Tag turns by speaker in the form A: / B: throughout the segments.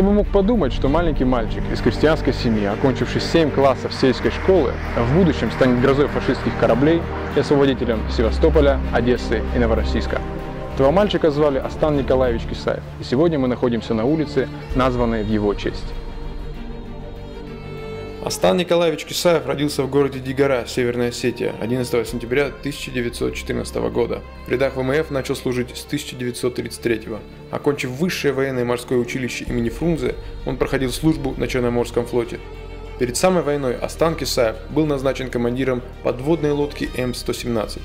A: Кто бы мог подумать, что маленький мальчик из крестьянской семьи, окончивший 7 классов сельской школы, в будущем станет грозой фашистских кораблей и освободителем Севастополя, Одессы и Новороссийска. Этого мальчика звали Астан Николаевич Кисаев, и сегодня мы находимся на улице, названной в его честь.
B: Астан Николаевич Кисаев родился в городе Дигара, Северная Осетия, 11 сентября 1914 года. В рядах ВМФ начал служить с 1933 года. Окончив высшее военное морское училище имени Фрунзе, он проходил службу на Черноморском флоте. Перед самой войной Астан Кисаев был назначен командиром подводной лодки М-117.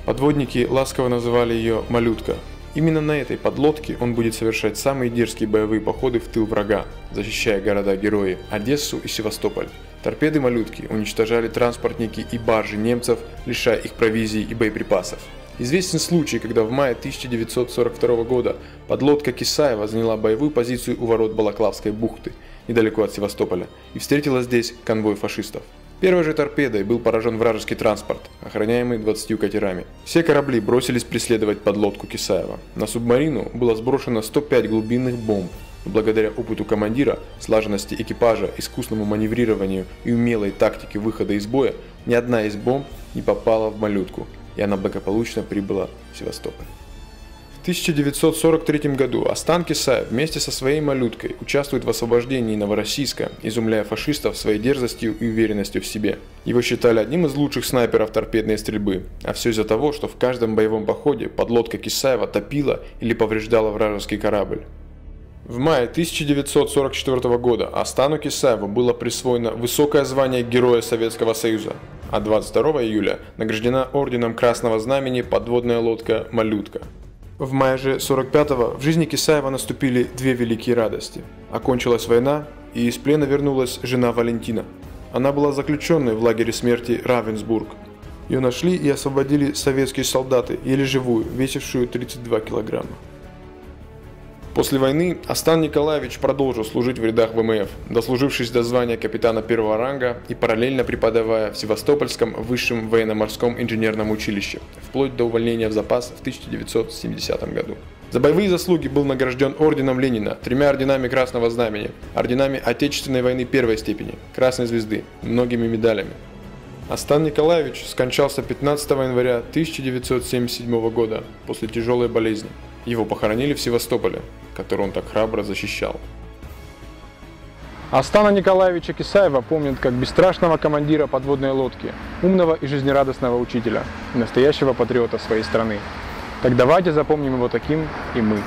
B: Подводники ласково называли ее «Малютка». Именно на этой подлодке он будет совершать самые дерзкие боевые походы в тыл врага, защищая города-герои Одессу и Севастополь. Торпеды «Малютки» уничтожали транспортники и баржи немцев, лишая их провизии и боеприпасов. Известен случай, когда в мае 1942 года подлодка Кисаева заняла боевую позицию у ворот Балаклавской бухты, недалеко от Севастополя, и встретила здесь конвой фашистов. Первой же торпедой был поражен вражеский транспорт, охраняемый 20 катерами. Все корабли бросились преследовать подлодку Кисаева. На субмарину было сброшено 105 глубинных бомб. Благодаря опыту командира, слаженности экипажа, искусному маневрированию и умелой тактике выхода из боя, ни одна из бомб не попала в «Малютку», и она благополучно прибыла в Севастополь. В 1943 году Астан Кисаев вместе со своей «Малюткой» участвует в освобождении Новороссийска, изумляя фашистов своей дерзостью и уверенностью в себе. Его считали одним из лучших снайперов торпедной стрельбы, а все из-за того, что в каждом боевом походе подлодка Кисаева топила или повреждала вражеский корабль. В мае 1944 года Астану Кисаеву было присвоено высокое звание Героя Советского Союза, а 22 июля награждена орденом Красного Знамени подводная лодка «Малютка». В мае же 45-го в жизни Кисаева наступили две великие радости. Окончилась война, и из плена вернулась жена Валентина. Она была заключенной в лагере смерти Равенсбург. Ее нашли и освободили советские солдаты, еле живую, весившую 32 килограмма. После войны Астан Николаевич продолжил служить в рядах ВМФ, дослужившись до звания капитана первого ранга и параллельно преподавая в Севастопольском высшем военно-морском инженерном училище, вплоть до увольнения в запас в 1970 году. За боевые заслуги был награжден орденом Ленина, 3 орденами Красного Знамени, орденами Отечественной войны первой степени, Красной Звезды, многими медалями. Астан Николаевич скончался 15 января 1977 года после тяжелой болезни. Его похоронили в Севастополе, который он так храбро защищал.
A: Астана Николаевича Кисаева помнят как бесстрашного командира подводной лодки, умного и жизнерадостного учителя и настоящего патриота своей страны. Так давайте запомним его таким и мы.